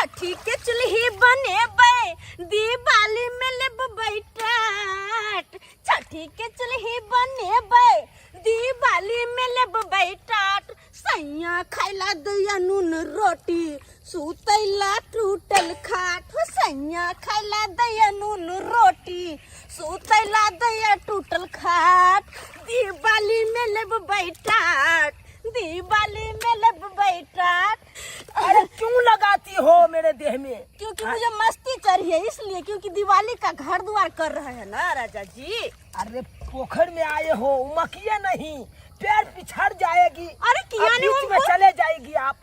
छठी के चूल्ही बनेबै दिवाली में लेब बैठाट। छठी के चूल्ही बनेबै दिवाली में लेब बैठाट। सैया खाइला दैया नून रोटी सुतैला टूटल खाट। हो सैया खाइला दैया नून रोटी सुतैला दैया टूटल खाट। दिवाली में लेब बैठाट दिवाली में लेब बैठाट। अरे क्यों लगाती हो मेरे देह में? क्योंकि मुझे मस्ती चढ़ी है इसलिए, क्योंकि दिवाली का घर द्वार कर रहे हैं ना राजा जी। अरे पोखर में आए हो, उमकिए नहीं, पैर पिछड़ जाएगी। अरे किया नहीं बीच में चले जाएगी आप।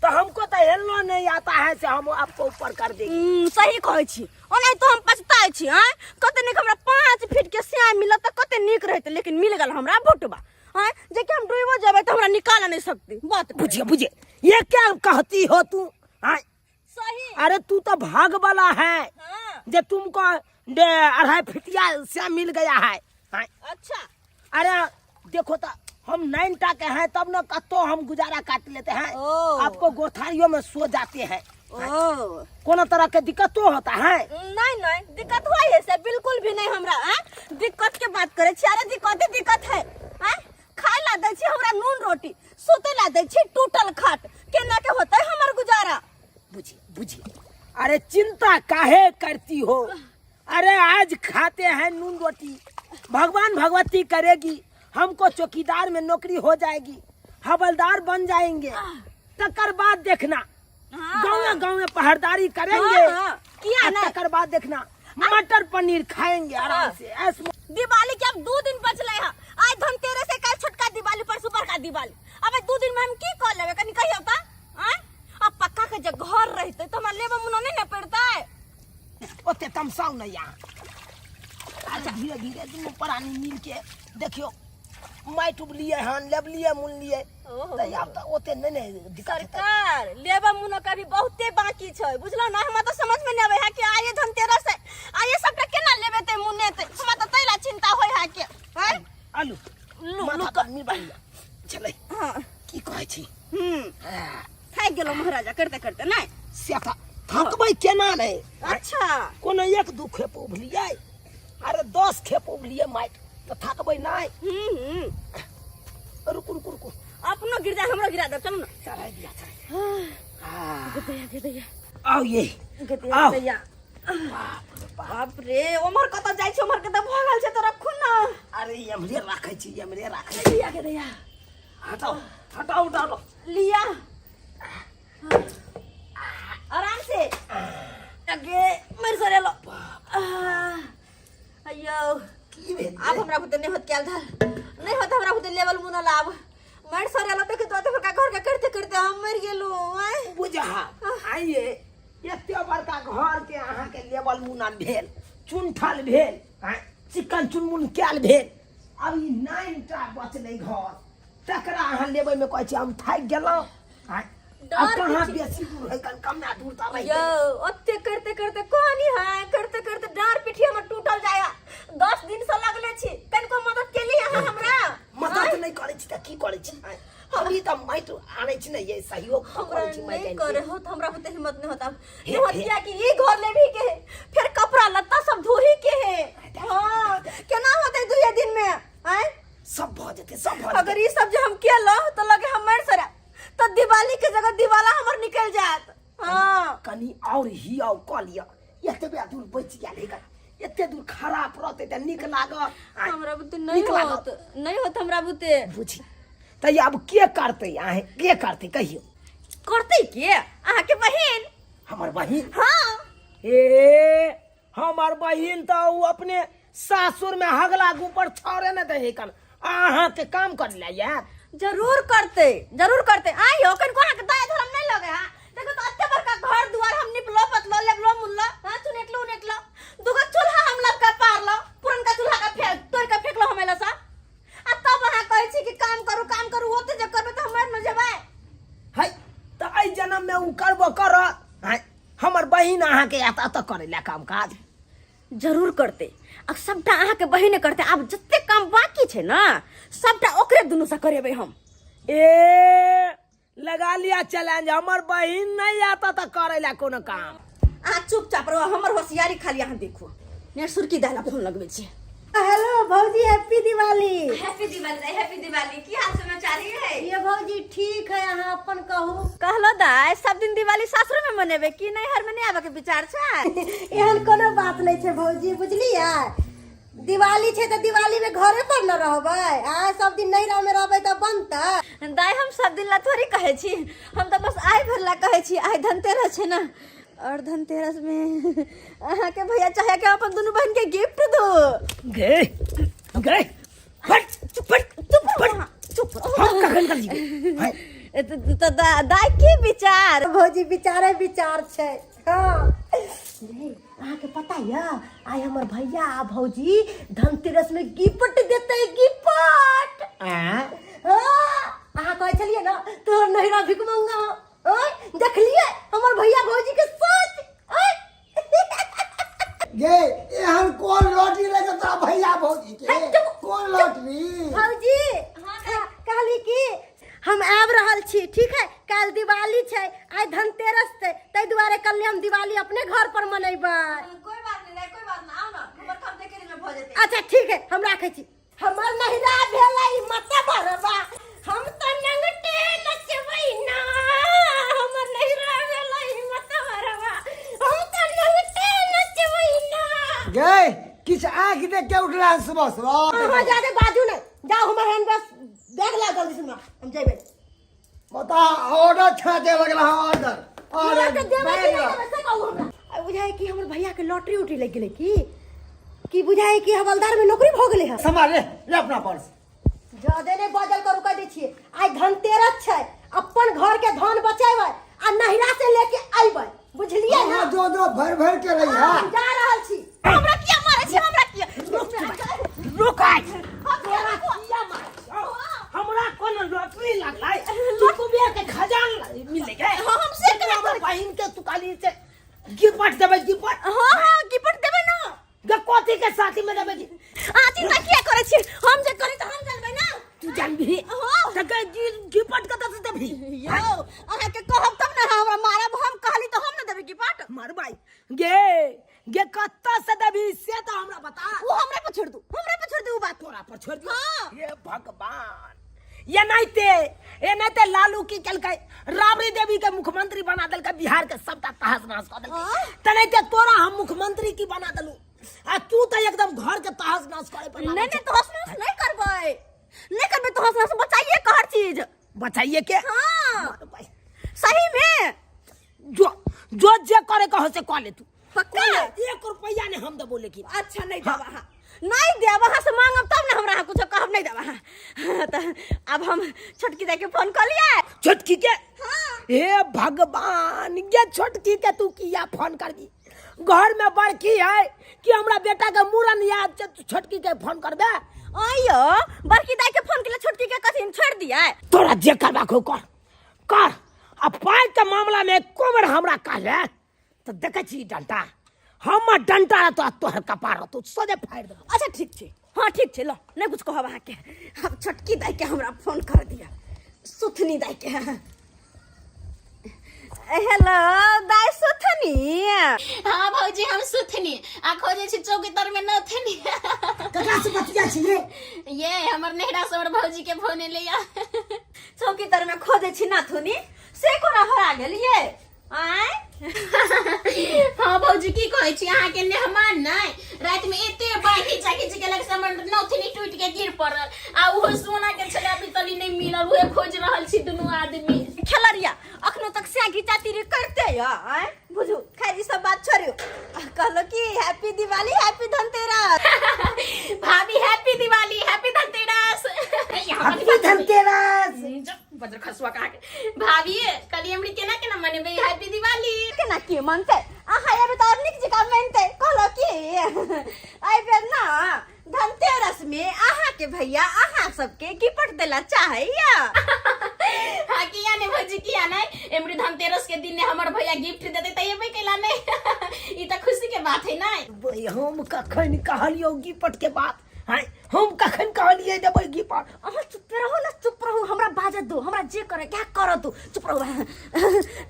तो हमको तो हेलना नहीं आता है से हम आपको ऊपर कर देंगे। सही कहै छी। ओ नहीं तो हम पछताए छी। हैं कते निक हमरा 5 फीट के सियाह मिलत त कते निक रहते, लेकिन मिल गेल हमरा भोटबा। हैं जे कि हम डूबो जाबे त हमरा निकाल नहीं सकती। बात बुझिए बुझिए, ये क्या कहती हो तू? सही। अरे तू तो भाग वाला है। हाँ। जे तुमको 2.5 फीटिया से मिल गया है। अच्छा। अरे देखो तो हम 9टा के हैं तब न कतो हम गुजारा काट लेते हैं। आपको गोथारियों में सो जाते हैं। कोनो तरह के दिक्कत तो होता है? नहीं नहीं दिक्कत हुआ है से बिल्कुल भी नहीं हमरा। दिक्कत के बात करे छी। अरे दिक्कत है। खाए ला दै छी हमरा नून रोटी, सोते ला दै छी टूटल खाट। केना के होता है हमर गुजारा? बुझिए बुझिए, अरे चिंता काहे करती हो? अरे आज खाते हैं नून रोटी, भगवान भगवती करेगी, हमको चौकीदार में नौकरी हो जाएगी, हवलदार बन जाएंगे। तकर बाद देखना गाँव में पहरेदारी करेंगे। किया ना? तकर बाद देखना मटर पनीर खाएंगे आराम से। दिवाली के अब 2 दिन बचले हैं। आज धनतेरस से कल छोटका दिवाली परसों बड़का दिवाली। अब 2 दिन में हम की कर लेबे? कनी कहियो त अब पक्का के जब घर रहते तो हमरा लेबे मुनो नहीं न पड़ता है। ओते तमसाओ नहीं यहाँ। अच्छा धीरे धीरे दोनों प्राणी मिल के देखियो, माइट उबलिए हन लेबलिए मुन लिए तो अब तो ओते नहीं दिक्कत। सरकार लेबे मुनो का भी बहुते बाकी छै, बुझलो ना? हमरा तो समझ में नहीं आवे है कि आये धनतेरस है, आये सबटा केना लेबे ते मुने ते। हमरा तो तैला चिंता होय है के हैं आलू माथा पर मिल चले। हां की कहै छी? थाक गेलो महाराजा करते करते नहीं सेता थकबै केना नहीं। अच्छा कोनो 1-2 खेप उबलिए, अरे 10 खेप उबलिए माइट तो थकबै नहीं। रुकु रुकु रुकु, अपनो गिर जाए हमरो गिरा दे। चलो ना चढ़ाई दिया गदया आओ ये गदया। बाप रे उमर कत जाय छै? उमर के त भगल छै तो रखू ना। अरे हमरे राखै छी, हमरे राखै गदया गदया हटाओ हटाओ उठाओ लिया आराम से आगे मेरे सरे लो। अयो की भेल? आप हमरा बुते नहीं होत केल धर नहीं होत हमरा बुते लेवल मुनो लाभ मेरे सरे लो देख तो का घर के करते करते हम मर गेलो। बुझा आइए एते बड़का घर के अहाँ के लेवल मुना भेल, चुनठल भेल, चिकन चुनमुन कैल भेल। अब ई 9टा बचले घर, तकरा अहाँ लेबै में कहै छी हम थाक गेलौ। अब कहाँ बेसी दूर है, कम ना दूर ता यो ओते करते करते कहानी है, करते करते डार पिठिया में टूटल जाया। 10 दिन से लगले छी, कनको मदद केली है हमरा? मदद नहीं करे छी त की करे छी? हम ई त माइट आनै छी नहीं, ये सहयोग करे छी माइट नहीं करे हो तो हमरा बुते हिम्मत नहीं होता। हिम्मतिया कि ई घर ले भी के है, फिर कपड़ा लत्ता सब धोही के है। हां केना होते 2 दिन में? हैं सब भ जते, सब भ जते। अगर ई सब जे हम केलो तो लगे हम मर सरा तो दिवाली के जगह दिवाला हमर निकल जात। हां कनी और ही आओ क लिया, एतबे दूर बच गेल है, एते दूर खराब रहते त निक लाग। हमरा बुते नहीं होत हमरा बुते। बुझी त अब के करते? आहे के करते कहियो? करते के आहा के बहिन? हमर बहिन? हां ए हमर बहिन त उ अपने सासुर में हगला ऊपर छोड़े न दे कन आहा के काम कर ले यार। जरूर करते आइयो कन को के दया धर्म नहीं लगे। हां देखो तो अत्ते बड़का घर दुआर हम निपलो पतलो लेबलो मुल्लो। हां चुनेटलो उनेटलो दुगो चूल्हा हम लग का पारलो, पुरन का चूल्हा का फेंक तोड़ का फेंकलो हमेला सा। आ तब वहां कहै छी कि काम करू होते जब करबे तो हमर न जेबै। है त आई जन्म में उ करबो कर। हमर बहिन आहा के आता त करे ले काम काज जरूर करते। अब सबटा अहाँ के बहिने करते। अब जत्ते काम बाकी छे ना सबटा ओकरे दुनू से करेबे हम। ए लगा लिया चैलेंज। हमर बहिन नहीं आता था करे ला कोनो काम। आ चुपचाप रहो, हमर होशियारी खाली यहाँ देखो। ने सुरकी दाला फोन लगबे छे। हेलो भौजी, happy Diwali. Happy Diwali, happy Diwali. की हाल समाचार है? ये भौजी ठीक है, यहाँ अपन कहू। कहलो दाई सब दिन दिवाली सासुर में मनेबे की नहीं हर में नहीं आवे के विचार छै? एहन कोनो बात नहीं छै भौजी, बुझलियै। दिवाली छै त दिवाली में घरे पर न रहबै। आ सब दिन नैहरा में रहबै त बनतै। दाई हम सब दिन ला थोड़ी कहे छी, हम तो बस आइ भर ला कहे छी। आइ धनतेरस छै ना, और धनतेरस में अहाँ के भैया चाहे के अपन दोनों बहन के गिफ्ट दो। गए गए फट फट चुप हम कखन कर जी तो दाई की विचार? भौजी विचार छै। हाँ अहाँ के पता है, आइ हमर भैया आ भौजी धनतेरस में गिफ्ट देते। गिफ्ट अहाँ कहे छलिए ना तो नैहरा भिख मंगा। देखलिए हमर भैया भौजी के साथ। ये एहन कौन लॉटरी लगे तोरा भैया भौजी के? कौन लॉटरी? भौजी कहली कि हम आब रहल छी, ठीक है। कल दिवाली छै, आइ धनतेरस छै, तै दुआरे कल हम दिवाली अपने घर पर मनेबै। कोई बात नहीं, कोई बात ना, आओ ना, हमर काम देखे दिन में भ जेते। अच्छा ठीक है, हम राखै छी। हमर नहिरा भेलै मत भरबा, हम त नंगटे नचबै ना। हमर नहिरा भेलै मत भरबा, हम त नंगटे नचबै ना। गए किछ आंख देख के उठला सुबह सुबह। अहाँ जाके बाजू नहीं, जाओ हमर हैंड बस देख ला जल्दी से, हम जेबै। बता ऑर्डर छा दे लगला। ऑर्डर के देबै कि नहीं देबै से कहू हमरा। आ बुझाय कि हमर भैया के लॉटरी उठी लग गेलै की बुझाय कि हवलदार में नौकरी भ गेलै है। संभाल ले अपना पर्स। ज्यादा नहीं बाजल करू, कह दै छियै। आइ धनतेरस छै, अपन घर के धन बचेबै आ नहिरा से लेके आइबै, बुझलियै ना? जो जो भर के रही है। हम जा रहल छी। हमरा किया मारे छी? हमरा किया रुक आइ तोरा किया मार? हमरा कोनो लॉटरी लागलै? कुबेर के खजान मिल गए। हम से हमर बहिन के तुकाली से गिफ्ट देबै। गिफ्ट हां गिफ्ट देबै ना। गे कथी के साथी में देबै? आ चिंता किया करे छी? हम जे करी त हम जानबै ना। तू जानबी? हां त के गिफ्ट कत से देबी? यो अहाँ के कहब तब ना हमरा मारब। हम कहली त हम ना देबै गिफ्ट। मार भाई गे कत से देबी से तो हमरा बता। वो हमरा पे छोड़ दू, हमरा पे छोड़ दू वो बात। तोरा पर छोड़ दियो। हाँ। ये भगवान, ये नहीं ते लालू की कलकै राबड़ी देवी के मुख्यमंत्री बना देलकै, बिहार के सबटा तहस नहस कर देलकै। हाँ। त नहीं ते तोरा हम मुख्यमंत्री की बना देलू। आ तू तो एकदम घर के तहस नहस करे पर नहीं तो हंस नहीं करबै, नहीं करबै तो हंस बचाइए का हर चीज। बचाइए के। हां मार भाई, सही में जो जे करे कहो से कह ले तू। पक्का? 1 रुपया ने हम देबो लेकिन। अच्छा नहीं देबा। हां नहीं देबा, हां से मांगब तब ना हमरा कुछ कहब। नहीं देबा। हां त अब हम छोटकी दाई के फोन कर लिया। छोटकी के? हां हे भगवान, ये छोटकी के तू किया फोन करबी? घर में बड़की है कि हमरा बेटा के मूड़न याद छै, तू छोटकी के फोन करबे? आइयो बड़की दाई के फोन के लिए छोटकी के कथि छोड़ दिया? तोरा जे करबा को कर। अब पाई के मामला में एको बेर हमरा कहले तो देखे छी डंटा, हमर डंटा तो तोहर कपार तो सोझे फाड़ दे। अच्छा ठीक छै, हाँ ठीक छै। लो नहीं कुछ कहब अहाँ के। अब छोटकी दाई के हमरा फोन कर दिया, सुथनी दाई के। हेलो दाई सुथनी। हाँ भौजी हम सुथनी आ खोजे छी चौकीदार में नथनी। ककरा से बतिया छी ये हमर नहिरा से हमर भौजी के फोन लिया। चौकीदार में खोजे छी नाथुनी से कोना हरा गेलिए? आय हाँ भौजी की कहै छी, अहाँ के मेहमान नहीं रात में एते बाकी चाकी के लग हमर नथनी टूट के गिर पड़ल। आ वो सोना के छला बितली नहीं मिलल, उहे खोज रहल छी दुनू आदमी। खेलरिया अखनो तक से घिचाती रे करते या। आय बुझू खैर ई सब बात छोड़ियो। कहलो कि हैप्पी दिवाली, हैप्पी धनतेरस। भाभी happy Diwali, happy Dhanteras. Happy Dhanteras. बजर खसुआ कहा के भाभी कली हमरी केना मनेबे हैप्पी दिवाली? केना की मानते? आहा ये तो और निक जगह मानते। कहलो कि आई बेर ना धनतेरस में आहा के भैया आहा सबके गिफ्ट देला चाहिए। हाँ किया ने भौजी किया नहीं, एमरी धनतेरस के दिन ने हमर भैया गिफ्ट देते त एबे केला नहीं। ई त खुशी के बात है ना। भाई हम कखन कहलियो गिफ्ट के बात? हाय हम कखन कहलिए देबै गिफ्ट अहाँ चुप रहो ना, चुप रहो, हमरा बाजत दो, हमरा जे करे क्या कर तू, चुप रहो।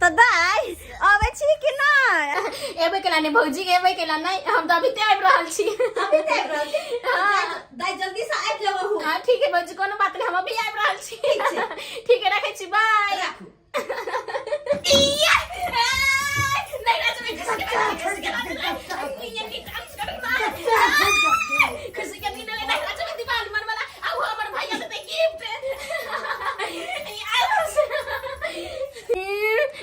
तो दाई आबै छी कि नहीं? एबे केला ने भौजी, एबे केला नहीं, हम तो अभी आबि रहल छी। अभी देख रहल छी। हाँ। दाई जल्दी से आबि जाबहु। हाँ ठीक है भौजी, कोनो बात नहीं, हम अभी आबि रहल छी। ठीक है, रखै छी, बाय। नहीं राज में खुशी के दिन ले नहीं राज में दिवाली मन वाला आउ हमर भैया देते गिफ्ट।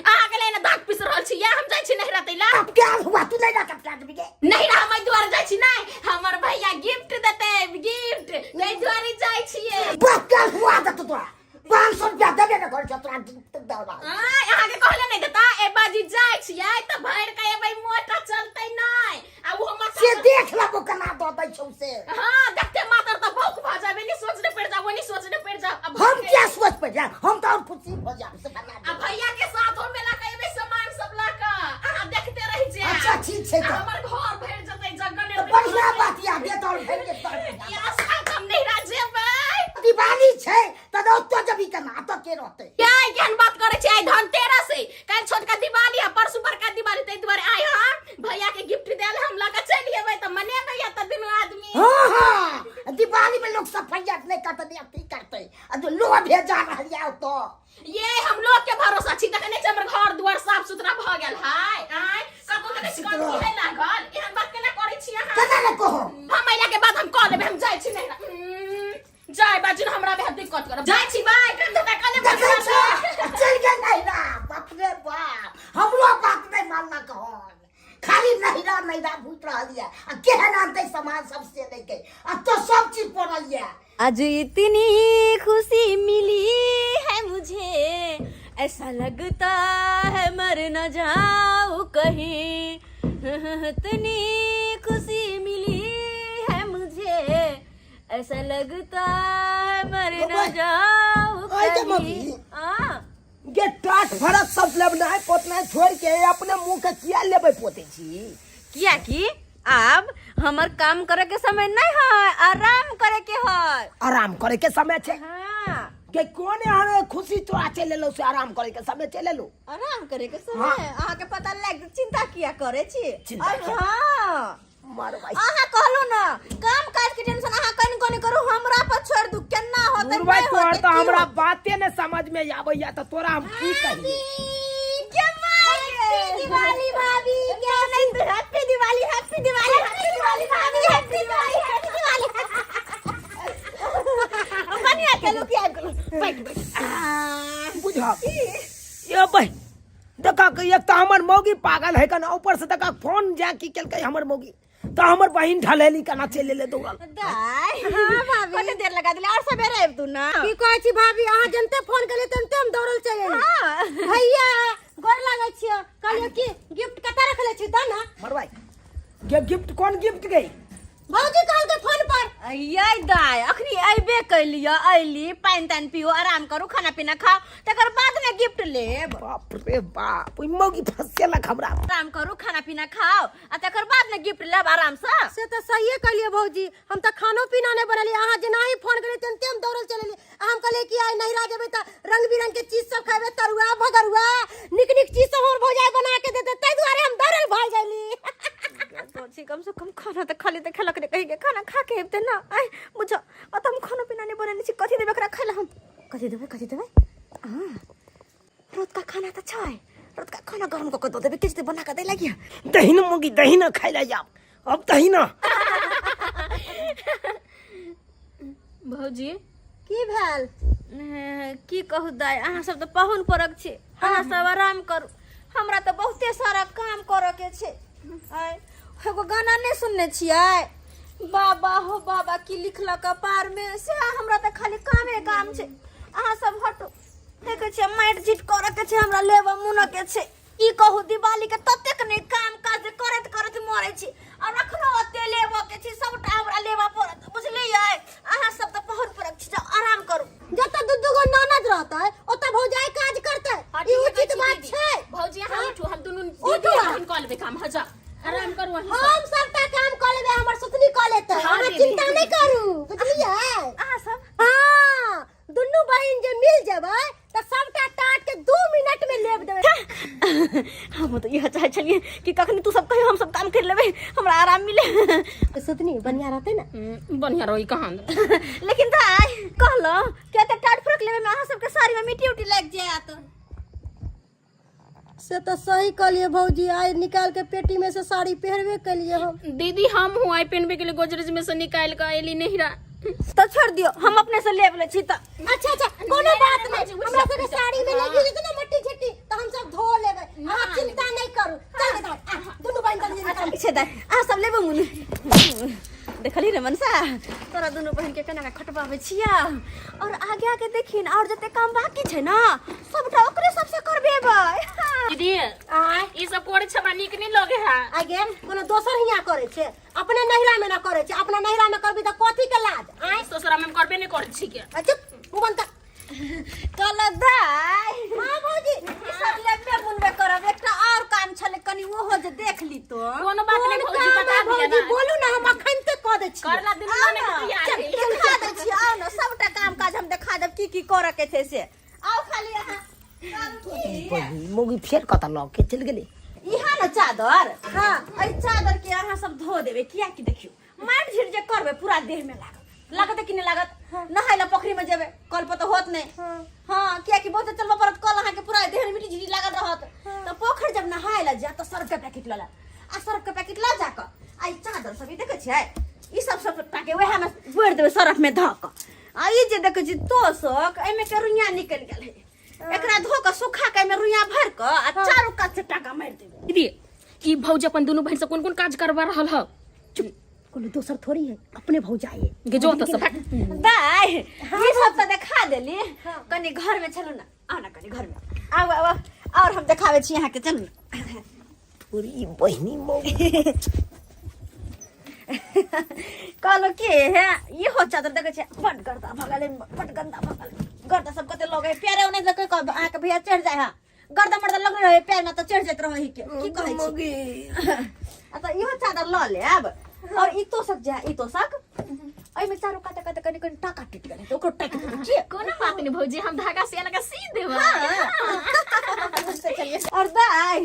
आ गेलै ना दाग पिस रहल छी, या हम जाइ छी नहीं रहतै ला। अब क्या हुआ तू नहीं जाता क्या बिगे नहीं ना हम द्वार जाइ छी, नहीं हमर भैया गिफ्ट देते, गिफ्ट नहीं द्वारी जाइ छिए। बात क्या हुआ था तू 500 रुपया देबे के घर छतरा तक दौड़ा अहाँ के कहले नहीं देता, ए बाजी जाइ छिए त भैर के एबै मोटा चलतै नहीं आ वो हम से देख लबो कना दो दै छौ से। हां देखते मातर त भौक भ जाबे, नहीं सोचने पड़ जाओ, नहीं सोचने पड़ जाओ। अब हम क्या सोच पे जा, हम तो और खुशी हो जा से बना अब भैया के साथ हो मेला के एबै सामान सब ला के अहाँ देखते रहि जे। अच्छा ठीक छै त हमर घर भर जतै जगह ने बढ़िया बात या दे तो भेज के तर या साथ हम नहीं राज जेबै। दिवाली छै त तो जबी कना त के रहते क्या केहन बात करे छी? आई धनतेरस है, कल छोटका दिवाली है, परसू बड़का दिवाली, तै दुआरे आइ हम भैया के गिफ्ट देल हम लगा चली एबै त मनेबै या त दुनू आदमी। हां हां दिवाली में लोग सफाई नहीं करते, नहीं करते आ जो लोग भेजा रहलिया तो ये हम लोग के भरोसा छी, देखने छ हमर घर दुआर साफ सुथरा भ गेल है। आइ कतौ तक शिकायत है लागल, एहन बात केना करे छी अहाँ? कना न कहो हम महीना के बाद हम कह लेबै, हम जाइ छी नहीं जाय बाजिन हमरा बे दिक्कत करब, जाइ छी बाय कर देता कने देखै छ चल के नहीं ना बाप रे बाप हमरो बात नहीं मानना कहो खाली नहीं ना भूत रहलिया आ केहन आनते सामान सबसे लेके आ तो सब चीज पड़लिया। आज इतनी खुशी मिली है मुझे, ऐसा लगता है मर न जाऊं कहीं। इतनी खुशी मिली है मुझे, ऐसा लगता है मर न जाऊं कहीं। ये टाट भरत सब लेबना है पोतना छोड़ के अपने मुंह के किया लेबे पोते छी? किया कि अब हमर काम करे के समय नहीं है, आराम करे के है। आराम करे के समय छे हाँ के कोने हरे खुशी तोरा चले लो से आराम करे के समय चले लो। आराम करे के समय अहाँ के पता लग चिंता किया करे छी? चिंता किया? हाँ मारो भाई अहाँ कहलो ना काम काज के टेंशन अहाँ कन कोनी करू, हमरा पर छोड़ दू, केना होतै भाई नहीं तोर होतै तो की हमरा होतै? बाते ने समझ में आबैया त तोरा हम की कही? हैप्पी दिवाली भाभी, क्या नहीं? Happy Diwali, happy Diwali, happy Diwali भाभी, हैप्पी दिवाली, हैप्पी दिवाली। बढ़िया केलु किया केलु, बैठ बैठ बुझा ये भाई देखा कि एक तो हमर मौगी पागल है कना, ऊपर से देखा फोन जा की केल के हमर मौगी तो हमर बहिन ढलेली कना चले ले दौड़ल। दाई हां भाभी कते देर लगा दिले और सबेरे आब तू ना की कहै छी भाभी, अहाँ जनते फोन केले तनते हम दौड़ल चले एली। हां भैया गोर लागै छियो, कहलियो की गिफ्ट कता रखले छी द ना। मरवाई के गिफ्ट कौन गिफ्ट गई? भौजी कहल के फोन पर ये दाई अखनी आइबे कैलियो, आइली पानी तान पियो, आराम करू, खाना पीना खाओ, तकर बाद में गिफ्ट लेब। बाप रे बाप ओई मौगी फसेलक हमरा। आराम करू, खाना पीना खाओ आ तकर बाद में गिफ्ट लेब आराम से तो सही कहलिए भौजी, हम तो खानो पीना नहीं बनली, अहाँ जना ही फोन करे तनते हम दौड़ल चले एली। हम कहले कि आई नहीं रा जेबे त रंग बिरंग के चीज सब खाबे, तरुआ भगरुआ निक निक चीज सब हमर भौजाई बना के देते, तै दुआरे हम दौड़ल भाग जाइली। तो छी कम से कम खाना तो खाली तो खेलक रे, कहि के खाना खा के हेबते ना। आई बुझो अ त हम खाना पीना नहीं बनले छी, कथि देबे करा खाइला हम? कथि देबे? हां रोज का खाना तो छै, रोज का खाना गरम क दो देबे, किछ बना के दे लागिया। दही न मौगी दही न खाइला जाब अब दही न। भौजी की भेल? की कहू दाई, अहाँ सब तो पाहुन परक छी, अहाँ सब आराम करू, हमरा तो बहुते सारा काम करे के छै। आय एगो गाना नहीं सुनने छियै? बाबा हो बाबा की लिखलक पार में से, हमरा तो खाली काम छै। अहाँ सब हटो, देखे छियै माइट झिट करे के छै, हमरा लेबा मुन के छै। की कहू दिवाली के ततेक नहीं काम काज करत करत मरे छी, और रखनो ओते लेबो के छै, सबटा हमरा लेबा पड़त, बुझलियै? अहाँ सब तो पहुर परक छी, जाओ आराम करू। जत दू गो ननद रहता है ओत भौजाई काज करते, ई उचित बात छै। भौजी अहाँ उठू, हम दुनू उठू, दीदी कॉल बे काम, ह जा आराम करू। हम सबटा काम क लेबे, हमर सुतनी क लेते। हाँ चिंता नहीं करू बुझलिए आ सब हाँ दुनू बहन जे मिल जेबै त सबटा टाट के 2 मिनट में लेब देबै हम तो यह चाहे छलिए कि कखनी तू सब कहियो हम सब काम कर लेबे हमरा आराम मिले सुतनी बढ़िया रहते ना बढ़िया रही कहां लेकिन दाई कहलो के त टाट फरक लेबे में अहाँ सबके साड़ी में मिट्टी उटी लग जात से तो सही कहलिए भौजी आइ निकाल के पेटी में से साड़ी पहनबे कलिए हम दीदी हम हूँ आई पहनबे के लिए गोदरेज में से निकाल के एली नहीं रहा तो छोड़ दियो हम अपने से लेब ले छी त अच्छा अच्छा कोनो बात नहीं हमरा सबके साड़ी में लगी जेते ना मट्टी छट्टी तो हम सब धो लेबै आप चिंता नहीं करू चल दाई दुनू बहन चल अच्छा पीछे दाई आ सब लेबे मुनी देखली रे मनसा तोरा दोनों बहन के केना खटबावे छिया और आगे आगे देखिन और जते काम बाकी छै ना सबटा ओकरे सबसे करबेबै दीदी ई सब करे छबा नीक नहीं लगे है आगे कोनो दोसर हिया करे छे अपने नहिरा में ना करे छे अपना नहिरा में करबी त कथि के लाज आई ससुरा में करबे नहीं करे छी के चुप मुंह बंद कर कल दाई हां भौजी ई सब लेबे मुनबे करब एकटा और काम छले कनी वो हो जे देख ली तो कोनो बात नहीं भौजी बता दिया ना बोलू ना हम अखन ते क दे छी करला दिन में तैयार है देखा दै छी आओ ना सबटा काम काज हम देखा देब की करे के छै से आओ खाली अहाँ काम की मोगी फेर कत लग के चल गेली इहा ना चादर हां ए चादर के अहाँ सब धो देबे किया कि देखियो मार झिर जे करबे पूरा देह में लागत कि नहीं लागत नहाइला पोखरी में जेबे कल पर तो होत नहीं हां किया कि बहुत चलबा परत कल अहाँ के पूरा देह में मिट्टी झिरी लागल रहत तो पोखर जब नहाइला जा तो सर्फ के पैकेट लला आ सर्फ के पैकेट ला जाक आई चादर सब ई देखे छै ई सब टाके वहे में बोर देबे सर्फ में धक आ ई जे देखे छी तोसक एमे के रुइया निकल गेल है एकरा धो के सुखा के में रुइया भर के आ चारों कात से टाका मार देबे दीदी ई भौज अपन दोनों बहन से कौन कौन काज करवा रहल ह चुप कोनो दोसर थोड़ी है अपने भौजाई है गे जो तो सब दाई ये सब तो दिखा देली कनी घर में चलो ना आओ ना कनी घर में आओ आओ और हम दिखावे छी यहाँ के चलू ना पूरी बहिनी मोगी कहलो के है ये हो चादर देखे छे फट करता भगले फट गंदा भगले गर्दा सब कते लगे प्यारे ओने लगे क आ के भैया चढ़ जाय हा गर्दा मर्दा लग रहे पैर में तो चढ़ जात रही के की कहै छी अच्छा इहो चादर ल ले अब और ई तो सक जा ई तो सक आई में चारों काटे काटे कनी कनी टाका टूट गले तो ओकरो टाक के कोनो बात नहीं भौजी हम धागा से लगा सी देबा और दाई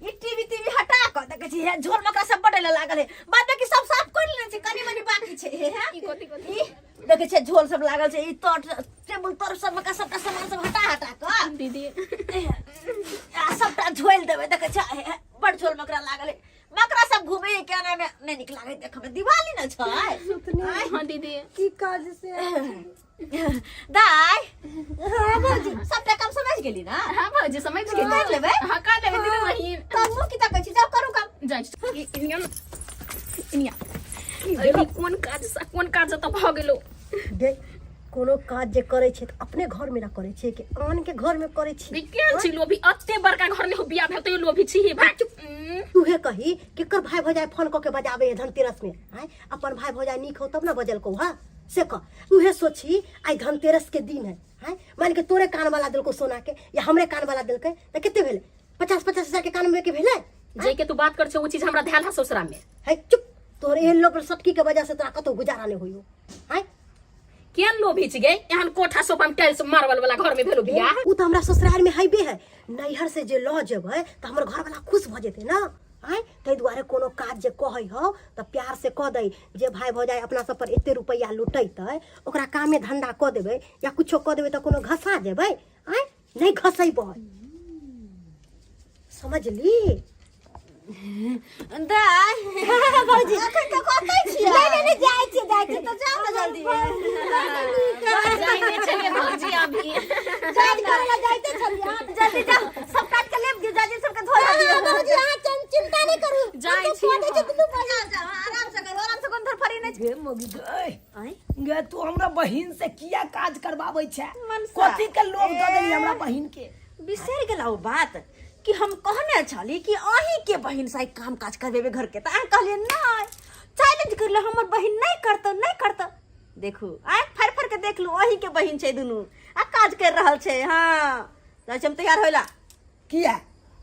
ई टीवी हटा क देखे छी हे झोल मकरा सब बडले लागल है बाद में की सब साफ कर लेने छी कनी मनी बाकी छै हे ई कथि ई देखे छै झोल सब लागल छै ई तो टेबल पर सब मका सबटा सामान सब हटा क दीदी आ सबटा झोल देबे देखे छै बड़ झोल मकरा लागल है मकरा सब घूमे के ना में नहीं निक लागे देख में दिवाली न छै हां दीदी की काज से दाई हां भौजी सबटा काम समझ गेली ना हां भौजी समझ गेली कर लेबै हां कर लेबै दीदी वही तब मुंह की तकै छी जाओ करू काम जाय इनिया अरे कोन काज तो भ गेलो देख कोनो काज जे करे छै त अपने घर में ना करे छै कि आन के घर में करे छै केहन छी लोभी अत्ते बड़का घर में बियाह भेल तो लोभी छी भाग तूहे कही केकर भाई भौजाई फोन क के बजाबे धनतेरस में हैं अपन भाई भौजाई नीक हो तब ना बजल को हां से कह तूहे सोची आई धनतेरस के दिन है मान के तोरे कान वाला दिल को सोना के या हमरे कान वाला दिल के त केते भेले 50-50 हजार के कान में के भेले जे के तू बात कर छ वो चीज हमरा ध्यान है ससुरा में है चुप तोरे एहन लोग पर सटकी के वजह से तोरा कतो गुजारा नहीं होइयो हैं केन लोभी छी गे एहन कोठा सोफा में टाइल्स मार्बल वाला घर में भेलो बियाह उ त हमरा ससुराल में हाईबे है नैहर से जे ल जेबै त हमर घर वाला खुश भ जेते ना हैं तै दुआरे कोनो काज जे कहै हो त प्यार से कह दई जे भाई भौजाई अपना सब पर एते रुपया लुटैतै ओकरा कामे धंधा क देबै या कुछो क देबै त कोनो घसा देबै हैं नहीं घसैबै समझली दाई भौजी अखन तो कतै छी नहीं जाय छी तो जाओ ना जल्दी जाई ने चले भौजी अभी जाय करला जाइते छलिया जल्दी जाओ सब काट के लेब दियो जाजिन सब के धोला दियो भौजी हां चिंता नहीं करू जाई छी आराम से करो आराम से कोन धर फरी नहीं गे मोगी गई आई गे तू हमरा बहिन से किया काज करवाबै छै मनसा। कथि के लोग द देली हमरा बहिन के बिसर गेला ओ बात कि हम कहने छली कि अही के बहिन से काम काज करबेबे घर के त आ कहलिए नहीं चैलेंज करले हमर बहिन नहीं करत देखू आ फर के देख लू अही के बहिन छै दुनू आ काज कर रहल छै हां त हम तैयार होइला किया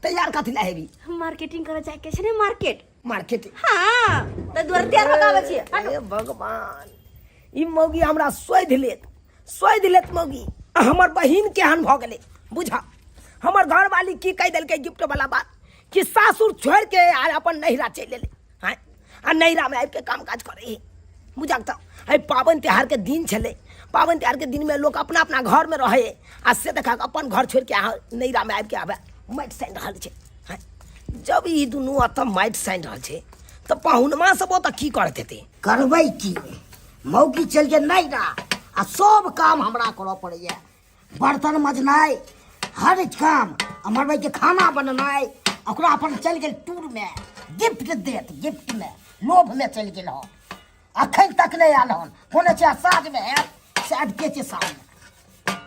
तैयार कथि ला हेबी हम मार्केटिंग करे जाय के छै ने मार्केट मार्केट। हाँ तो दुआर तेर पकावे छियै। हे भगवान, ई मौगी हमरा सोधि लेत मौगी। हमर बहिन केहन भऽ गेलै बुझा। हमर घरवाली की कहि देलकै गिफ्ट वाला बात कि सासुर छोड़ के आ अपन नैहरा चलि एलै। हाँ, आ नैहरा में आबि के काम काज करे बुझा। तो है पाबनि त्योहार के दिन छलै। पाबनि त्योहार के दिन में लोग अपना अपना घर में रहे आ से देखा अपन घर छोड़ के नैहरा में आबि के आबे माटि सानि रहल छै। हाँ, जब ई दुनू एतऽ माटि सानि रहल छै तो पाहुनमा सब ओतऽ की करत हेतै? करबै की, मौगी चल के नैहरा आ सब काम हमरा करऽ पड़ैया। बर्तन मजनाइ, हर काम, हमर भाई के खाना बननाइ। ओकरा अपन चल गेल टूर में, गिफ्ट देत, गिफ्ट में लोभ में चल गेल हन। अखन तक नहीं आयल हन। होने छै साँझ में आयत से आबिते छै सामने।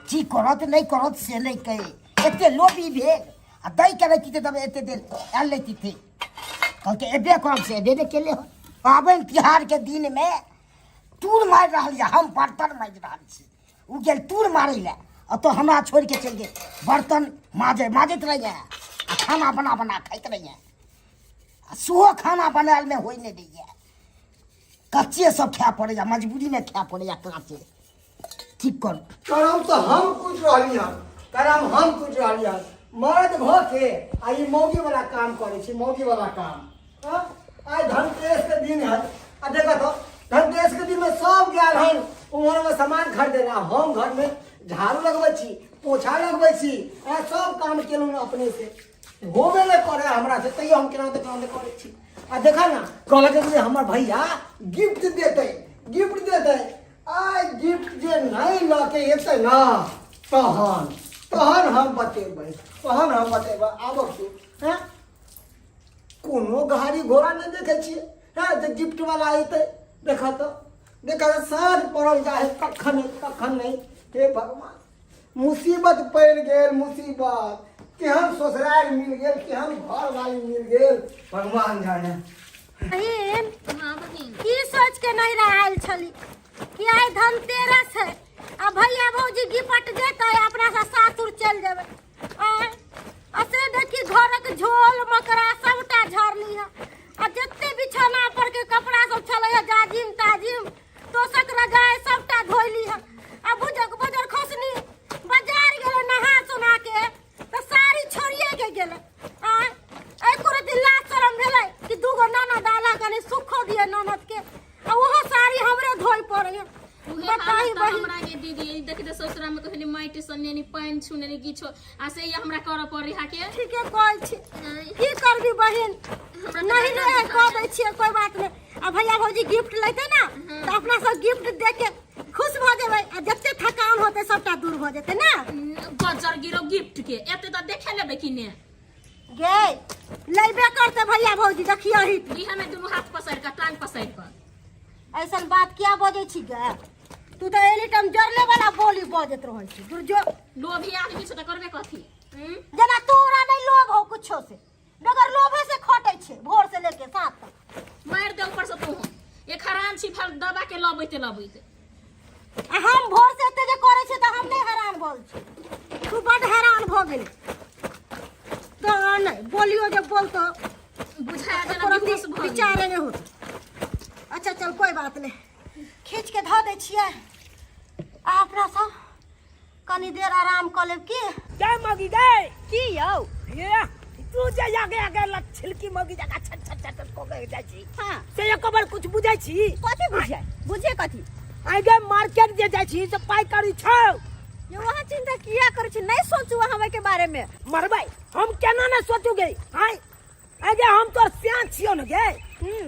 की करत नहीं करत से नहीं कहे। एते लोभी भेल आ दै के रखी तब एते देर आयल रही थे। कहलकै एबे करब से एबे नहीं केले हन। पाबनि तिहार के दिन में टूर मारि रहल यऽ, हम बर्तन मारि रहल छी। उ गेल टूर मारै लए, तो हमरा छोड़ के चल गेल। बर्तन माजैत रहिए आ खाना बना खाइत रहिए। सेहो खाना बनायल में होइ नहीं रहिए। कच्चे सब खाय पड़ैया, मजबूरी में खाय पड़ैया कांचे। ठीक कर करम तो हम कुछ रहली हन, करम हम कुछ रहली हन। मर्द भ के आ ई मौगी वाला काम करे छी, मौगी वाला काम। हाँ? आज धनतेरस के दिन है, आ देखा तो धनतेरस के दिन में सब गेल हन उमर में सामान खरीदे ला। हम घर में झाड़ू लगबै छी, पोछा लगबै छी, आ सब काम केलहुँ अपने से। होबे नहीं करे हमरा से, तैयो हम केना करे छी। आ देखा ना कहलक कि हमर भैया गिफ्ट देते। आ गिफ्ट जे नहीं लके एते ना तहन हम बतेबै। आबक तू हैं कोनो गाड़ी घोड़ा नहीं देखे छियै। हाँ, जे गिफ्ट वाला अयतै देखा तो साँझ पड़ल जाए कखन नहीं। हे भगवान, मुसीबत पड़ गेल, मुसीबत। केहन ससुराल मिल गेल, केहन घर वाली मिल गेल, भगवान जाने। बहिन हाँ बहिन, की सोच के नहीं आयल छली कि आइ धनतेरस है आ भैया भौजी गिफ्ट देते अपना से सासुर चल जेबै। असे देखी घरक झोल मकरा सबटा झरली है। आ जते बिछौना पर के कपड़ा सब छलै जाजिम ताजिम तोसक रजाई सबटा धोइली है। आ बुझक बजर खसनी बाजार गेले नहा सुना के तो साड़ी छोड़िए के गेले। एको रति लाज शरम भेलै कि दूगो ननद आला कनी सुखो दिए ननद के, आ ओहो साड़ी हमरे धोइ पड़े। बताही बहिन हमरा के दीदी देख दे ससुरा में कहली माटी सनेनी पानी छुनेनी किछो आ से ये हमरा कर पड़ी हा के। ठीके कहै छी, की करबी बहिन, नहीं ले कह दै छियै कोई बात नहीं। आ भैया भौजी गिफ्ट लेते ना तो अपना सब गिफ्ट दे के खुश भ जेबै आ जते थकान होते सबटा दूर हो जेते ना। गजर गिरो गिफ्ट के एते तो देखे लेबे कि ने गे लेबे करते भैया भौजी देखियो ही। ई हमें दुनु हाथ पसार का टांग पसार कर। ऐसन बात क्या बजे छी गे, तू तो एनी टाइम जरले वाला बोली बजत रहै छी। दुर्जो लोभी आदमी छ त करबे कथी। जना तोरा नहीं लोभ हो कुछो से, बगैर लोभे से खटै छे भोर से लेके सात तक। मार दे ऊपर से तू एक हरान छी फल दबा के लबैते। आ हम भोर से एते जे करे छे त हम नहीं हैरान बोल छी, तू बड़ हैरान भ गेल। तो नहीं बोलियो जब बोलतो बुझाया जना बेहोश भ विचारे नहीं होत। अच्छा चल कोई बात नहीं, खींच के ध दे छिए। आ अपना सब कनी देर आराम कर लेब की। जय मौगी जय। की यौ? ये तू जे आगे छिलकी मौगी जका छट को के जाइ छी। हाँ से एक बार कुछ बुझै छी? कथी बुझे कथी? आगे मार्केट जे जाइ छी से पाई करी छौ। ये वहाँ चिंता किया कर छी, नहीं सोचू हमें के बारे में। मरबै हम केना न सोचू गे। हाय आगे हम तो सियान छियो न गे।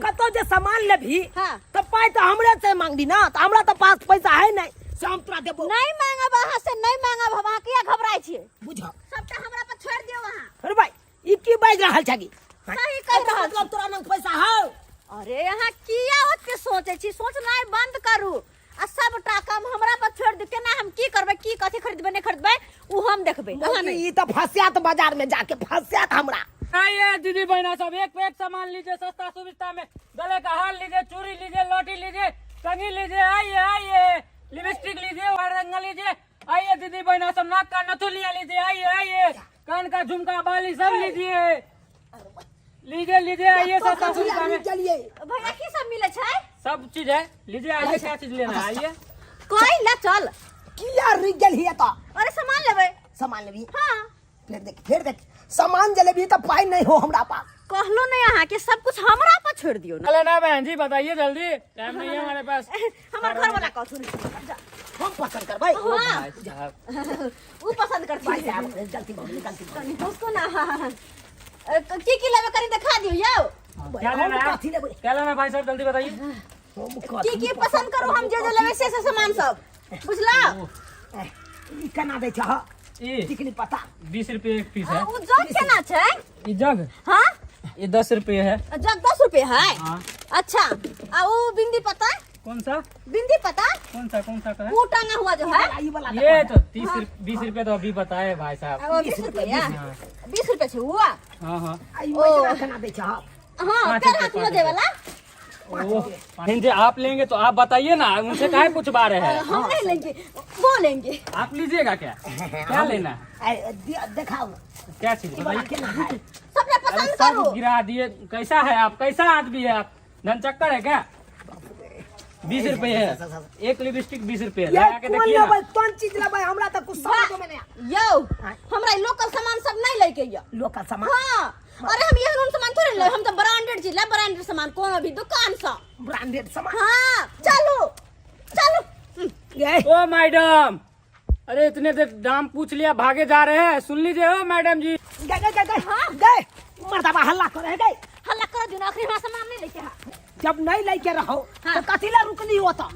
कतो जे सामान लेभी हाँ। तो पाई तो हमरे से मांगबी ना, तो हमरा तो पास पैसा है नहीं से हम तोरा देबो। नहीं मांगब अहाँ से, नहीं मांगब हम। अहाँ किया घबराई छिए? बुझ सबटा हमरा पर छोड़ दियो वहाँ। अरे भाई ई की बाज रहल छगी? सही कह रहल छी। मतलब तोरा लंग पैसा हौ? अरे यहाँ किया ओते सोचे छी? सोचनाइ बंद करू आ सबटा काम हमरा पर छोड़ दे। केना हम की करबै, की कथी खरीदबै नहीं खरीदबै उ हम देखबै। अहाँ नहीं। ई तो फसियात बाजार में जाके फसियात हमरा। आइए दीदी बहना सब एक पे एक सामान लीजिए सस्ता सुविधा में। गले का हार लीजिए, चूड़ी लीजिए, लोटी लीजिए, कंघी लीजिए। आइए लिपस्टिक लीजिए, रंगा लीजिए। आइए दीदी बहना सब, नाक का नथुलिया लीजिए। आइए कान का झुमका बाली सब लीजिए। लीजिए लीजिए आइए सस्ता सुविधा में चलिए भैया की सब मिले छै सब चीज है। लीजिए आइए क्या चीज लेना है आइए। कोई ला चल। किया रिजल हिया तो अरे सामान लेबै। सामान लेबी हाँ फिर देख सामान जलेबी तो पाई नहीं हो हमरा पास। कहलो नहीं अहाँ के सब कुछ हमरा पर छोड़ दियो ना। चलो ना बहन जी बताइए जल्दी, टाइम नहीं है हमारे पास। हमार घर वाला कहथुन हम पसंद कर भाई हाँ भाई साहब, ऊ पसंद करती भाई है। साहब गलती हो गई गलती हो गई। दोस्तों ना की लेबे करी दिखा दियो यो। क्या लेना है कथी लेबै? क्या लेना है भाई साहब जल्दी बताइए। हम की पसंद करू हम जे लेबे से सामान सब बुझला। ई केना दै छ ये टिकली पता 20 रुपए एक पीस है। ऊ जग केना छै? ये जग हाँ ये 10 रुपए है। जग 10 रुपए है। हाँ अच्छा आ ऊ बिंदी पता? कौन सा बिंदी पता? कौन सा का है? वो टांगा हुआ जो है ई वाला ये तो 20 रुपए तो अभी बताए भाई साहब। वो 20 रुपए है। 20 रुपए छै हुआ। हाँ हाँ ई मजरा केना दै छ? हाँ 5 तेरा रुपए, हाथ में दे वाला। ओ बहन जी आप लेंगे तो आप बताइए ना, उनसे काहे कुछ बारे है। हम नहीं लेंगे वो लेंगे। आप लीजिएगा क्या क्या लेना है? देखाओ क्या चीज ई वाला बताइए। केना है? सबने अरे पसंद सब करो। गिरा दिए। कैसा है आप, कैसा आदमी है आप? धन चक्कर है क्या? 20 रुपए है एक लिपस्टिक 20 रुपए है। ये लगा के कौन देखिए लेबै? ना। कौन चीज लेबै? हमरा त कुछ समझ में नहीं यो हमरा लोकल सामान सब नहीं लेके यो। लोकल सामान हाँ अरे हम ये सामान थोड़े ले, हम तो ब्रांडेड चीज ले, ब्रांडेड सामान कोनो भी दुकान से। ब्रांडेड सामान हाँ चलो चलो। ये ओ मैडम, अरे इतने देर दाम पूछ लिया भागे जा रहे हैं। सुन लीजिए ओ मैडम जी। गए गए गए गए मर्दाबा हल्ला करे गए। हल्ला कर दियो ना, आखिर हमारा सामान नहीं लेके। हाँ जब नहीं लेके रहो तो कथी ला रुकनी होता?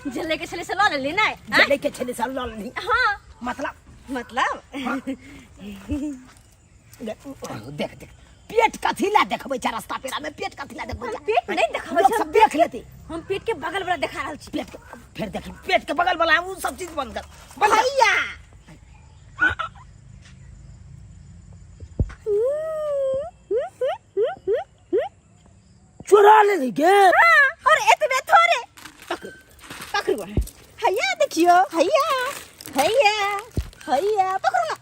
जे लेके चले से ले लेना है। जब लेके चले साल लॉल नहीं हाँ मतलब मतलब देख देख पेट कथी ला देखबै छ रास्ता पेरा में? पेट कथी ला देखबै? हम पेट नहीं दिखाबै लोग छ, सब देख लेते। हम पेट के बगल वाला दिखा रहल छी। पेट फिर देखी पेट के बगल वाला वो सब चीज बंद कर भैया चुरा ले के हाँ, और इतने थोड़े पकड़ो हैया देखियो हैया हैया हैया पकड़ो ना।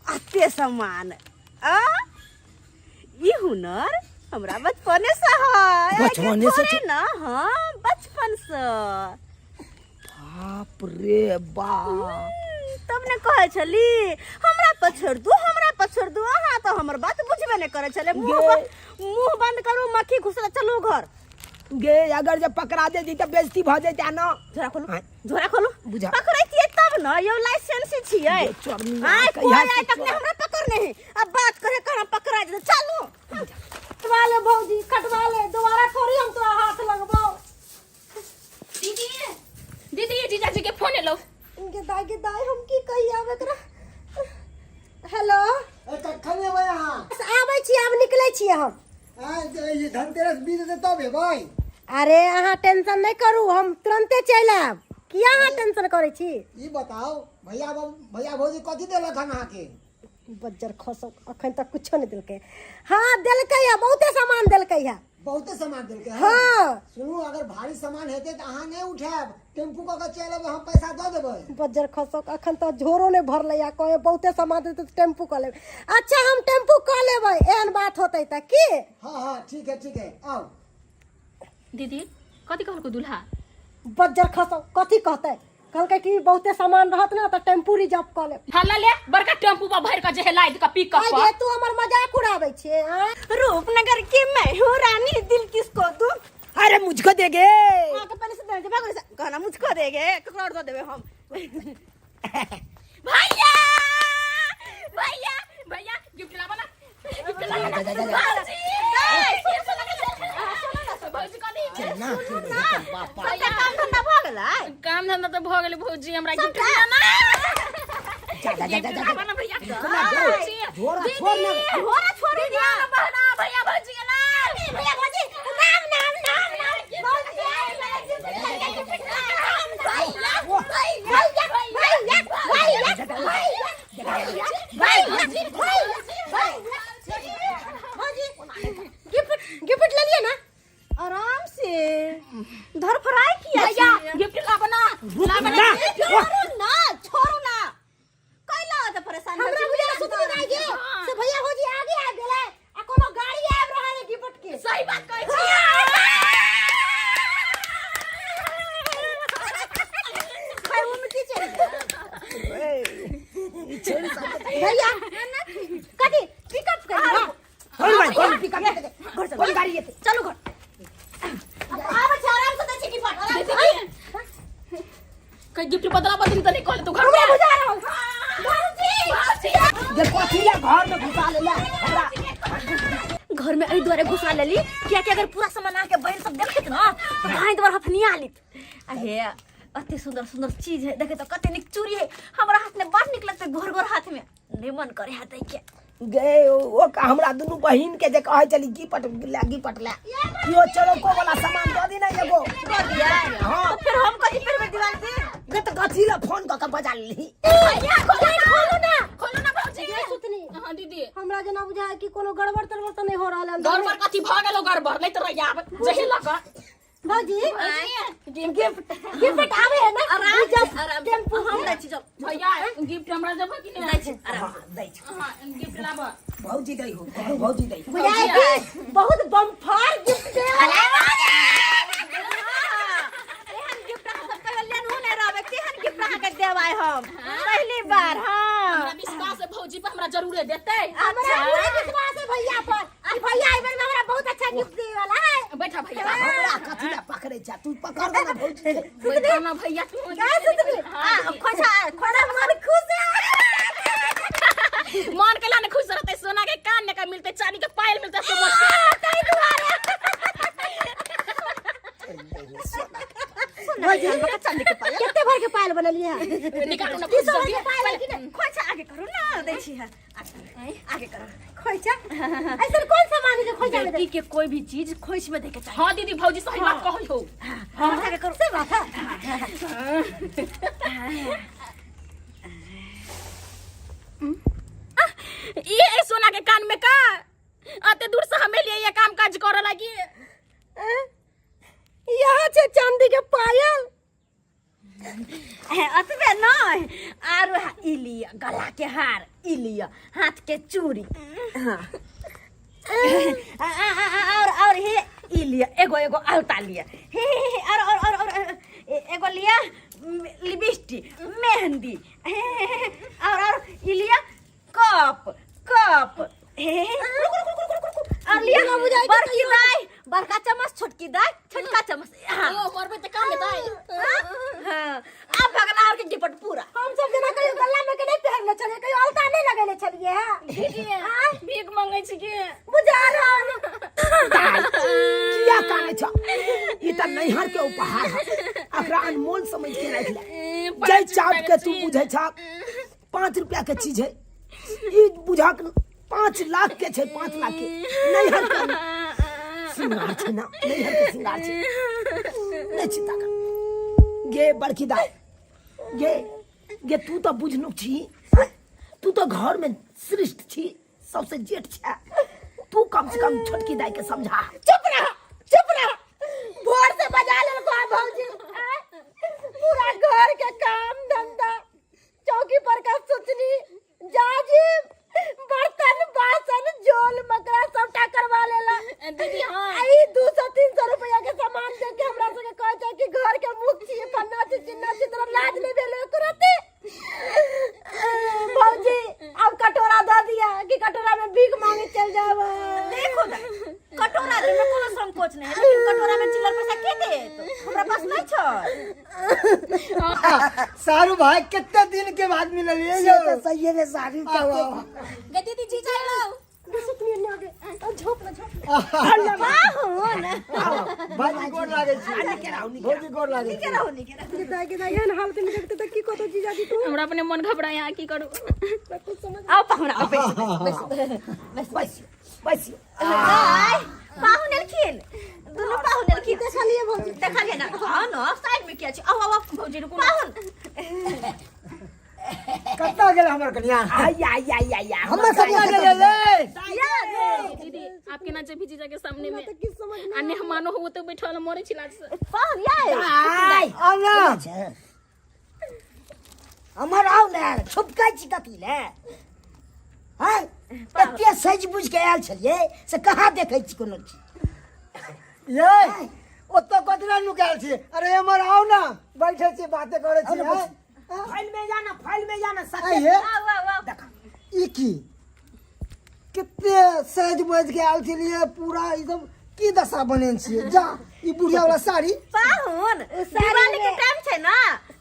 आते सामान आ ई हुनर हमरा बचपने से है। बचपने से थोड़े ना। हाँ बचपन से। बाप रे बाप तब ने कहे छली हमरा पर छोड़ दू अहाँ तो हमर बात बुझबे नहीं करे छले। मुंह बंद करू मक्खी घुसला चलू घर। गे अगर जब पकड़ा दे दी तो बेइज्जती भ जाए ना। झोरा खोलो बुझा पकड़ैतिए तब न यो लाइसेंस छियै। ये चोरनी आय कहिया कोई से आय तक ने चोर- हमरा पकड़ नहीं। अब बात करे कहां पकड़ा जे चलू। कटवा ले भौजी कटवा ले, दोबारा थोड़ी हम तोरा हाथ लगबो। दीदी दीदी ये जीजा जी के फोन लो। इनके दाई हम की कही आवे करा। हेलो कखन एबै अहाँ? आबै छी, आब निकलै छी हम। ये धनतेरस बीत जेतै तब एबै? अरे अहाँ टेंशन नहीं करू, हम तुरंते चलि आयब। किया अहाँ टेंशन करै छी? ई बताओ भैया भौजी कथी देलक हन अहाँके? बज्जर खसक अखन तक कुछो नहीं दिलकै। हाँ दिलकै है, बहुते सामान दिलकै है। बहुते सामान देलकै हन? हाँ सुनू अगर भारी सामान हेतै तऽ अहाँ नहि उठायब, टेम्पू कऽ के चलि अयबै, हम पैसा दऽ देबै। बज्जर खसक अखन तक झोरो नहीं भरलै है, कहे बहुते सामान देतै तो टेम्पू कऽ लेबै। अच्छा हम टेम्पू कऽ लेबै, एहन बात होतै तऽ की? हाँ ठीक है आओ। दीदी कथी कहलको दूल्हा? बज्जर खसक कथी कहतै? कहलकै कि बहुते सामान रहत ना तो टेम्पू रिजर्व कऽ लेब। हल्ला ले बड़का टेम्पू पर भर के जे लाद के पिकअप आइ पर। गे तू हमर मजाक उड़ाबै छे। रूपनगर की मैं हूँ रानी, दिल किसको दूं? अरे मुझको देगे। आके पहले से दे भागो से कहना मुझको देगे ककरो और दे देबे हम। भैया भैया भैया गिफ्ट लावा ना, गिफ्ट लावा ना। भौजी भौजी कथी सबका काम धंधा भ गेलै। काम धंधा तो भ गेलै भौजी, हमरा गिफ्ट दिया ना। गिफ्ट लावा ना भैया। झोरा छोड़ ना। घोड़ा छोड़ी दिया ना बहना भैया भौजी के नाम। भैया भौजी नाम नाम नाम नाम गिफ्ट ले लिए ना? आराम से धर फराई किया भैया गिफ्ट लावा ना, लावा ना। छोड़ो ना कैला तो परेशान हमरा बुझा सुतली नहीं गे से भैया भौजी आगे आ गेल भाई कौन पिकअप घर से कौन गाड़ी है चलो घर अब आराम से देखी पट कई गिफ्ट बदला बदली तो नहीं कहले तू घर हमरा में बुझा रहा हूं बाबूजी जे कथिला घर में घुसा लेला हमरा घर में आई द्वारे घुसा लेली क्या क्या अगर पूरा सामान आके बहन सब देखत ना तो भाई द्वारा हफनिया लित अहे अति सुंदर सुंदर चीज है देखे तो कते निक चूड़ी है हमरा हाथ में बड़ निक लगते घोर घोर हाथ में निमन करे हाथ है क्या गे ओ का हमरा दुनु बहिन के जे कहे चली की पट ला यो चलो को वाला सामान दे दी ना एगो कर दिया हां तो फिर हम कथी पर दीवार पे गे तो कथिला फोन क के बजा ली भैया खोलो ना भौजी ये सुतनी हां दीदी हमरा जना बुझाय कि कोनो गड़बड़ तड़बड़ त नहीं हो रहल है गड़बड़ कथी भ गेलो गड़बड़ नहीं तो रहिया जही लगा भौजी गिफ्ट गिफ्ट आवे है ना आराम टेम्पू हम दै छी जब भैया गिफ्ट हमरा देबो कि नहीं दै छी आराम दै छी हां गिफ्ट लाबो भौजी दई हो भौजी दई बुझाय कि बहुत बम्फार गिफ्ट दे एहन गिफ्ट हम सब कल्याण होने रहबे केहन गिफ्ट अहाँ के देबाय हम पहली बार हां हमरा विश्वास है भौजी पर हमरा जरूर देतै हमरा पूरा विश्वास है भैया पर कि भैया एबर में हमरा बहुत अच्छा गिफ्ट दे वाला है बैठा भैया हमरा कथिला पकड़े जा तू पकड़ दे ना भौजी बैठा ना भैया तू क्या सुतनी खोजा मन खुश है मन के लाने खुश रहते सोना के कान ने का मिलते चांदी के पायल मिलते सब चांदी के पायल कितने भर के पायल बनलिए निकालो ना किस भर के पायल कि नहीं खोजा आगे करो ना दै छी आगे करो खोइचा ऐसा कौन सामान है जो खोइचा में बेटी के कोई भी चीज खोइच में देके चाहिए हां दीदी भौजी सही बात कहै हो हां आगे करो से बात है ये सोना के कान में का आते दूर से हमें लिए ये काम काज करे लगी यहाँ से चांदी के पायल अतबे नहीं आरो इलिया गला के हार इलिया हाथ के चूड़ी और हे इलिया एगो एगो अलता लिया हे और एगो लिया लिपस्टिक मेहंदी और इलिया कप और लिया बड़की दाई बड़का चम्मच छोटकी दाई छोटका चम्मच ओ मरबे त काम बताई हां अब भगना और के गिफ्ट पूरा हम सब जना कहीं गला में के नहीं पहनले चलिए कहीं अलता नहीं लगेले चलिए दीदी भीख मांगे छी के बुझा रहा किया काने छ ई त नैहर के उपहार है अकरा अनमोल समझ के रख ले जय चाप के तू बुझै छ 5 रुपया के चीज है ई बुझा के 5 लाख के छै 5 लाख के नैहर के सिंगार छै ना नैहर के सिंगार छै नहीं चिंता कर गे बड़की दाई गे तू तो बुझनुक छी तू तो घर में श्रेष्ठ छी सबसे जेठ छ तू कम से कम छोटकी दाई के समझा चुप रह भोर से बजा ले को भौजी पूरा घर के काम धंधा चौकी पर का सोचनी जाजिम बर्तन बासन झोल मकरा सबटा करवा लेला दीदी हां आई 200-300 रुपया के सामान दे के हमरा से कह छै कि घर के मुख छी फन्ना छी चिन्ना छी तोरा लाज नहीं भेले करते भौजी अब कटोरा दे दिया कि कटोरा में भीख मांगे चल जावा देखो ना कटोरा दे में कोनो संकोच नहीं है लेकिन कटोरा में चिल्लर पैसा के दे तो हमरा पास नहीं छ सारू भाई कितने दिन के बाद मिलल ये तो सही है सारी गे दीदी जी जाओ सुतनी ने आगे झोप भाई गोर लागे छी भौजी गोर लागे छी के दाई हन हालत में देखते त की कतो जीजा जी तू हमरा अपने मन घबराया की करू आओ पाहुना आओ बस पाहुन एलखिन दोनों पाहुन एलखिन देखलिए भौजी देखलिए ना हां ना साइड में क्या छ आओ भौजी रुको पाहुन कत्ता गेल हमर कन्या आया हमर कन्या गेल ले दीदी आपके ना जब जीजा के सामने में अन्य मानो हो तो बैठल मरे छिला से पाहुन याय आना हमर आओ ले छुपकाई छी कथी ले हां एते सज बुझ के आयल छलिए से कहाँ देखै छी कोनो चीज ये ओतो कतरा नुकाल छी अरे हमर आओ ना बैठे छी बातें करे छी फाइल में जाना आइए आओ देखा ई की कितने सज बज के आयल छलिए पूरा एकदम की दशा बने छिए जा ई बुढ़िया वाला साड़ी पाहुन दिवाली के टाइम छै ना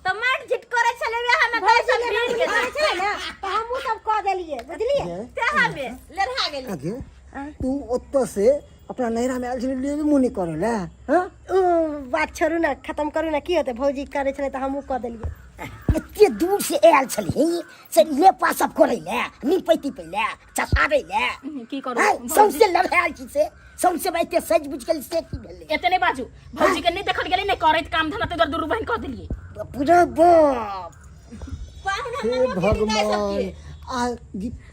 तो माट झिट करे छले वे हमें गाय सब भीड़ के करे छै ना तो हमहू सब कह देलिए बुझलिए ते हमें लेरहा गेली आगे तू ओत्तो से अपना नैरा में आयल छलिए लिए मुंह नहीं करे ले हां उ बात छोड़ू ना खत्म करू ना की होते भौजी करे छले तो हमहू कह देलिए एते दूर से आयल छली से ले पास सब करे ले निपैती पहिले चसारे ले की करू सबसे लड़ायल छी से सबसे बैठे सज बुझ के से की भेले एते नहीं बाजू भौजी के नहीं देखल गेली नहीं करैत काम धंधा ते दूर बहन कह देलिए पूरा बाप पाहुन हे हमें भगवान आ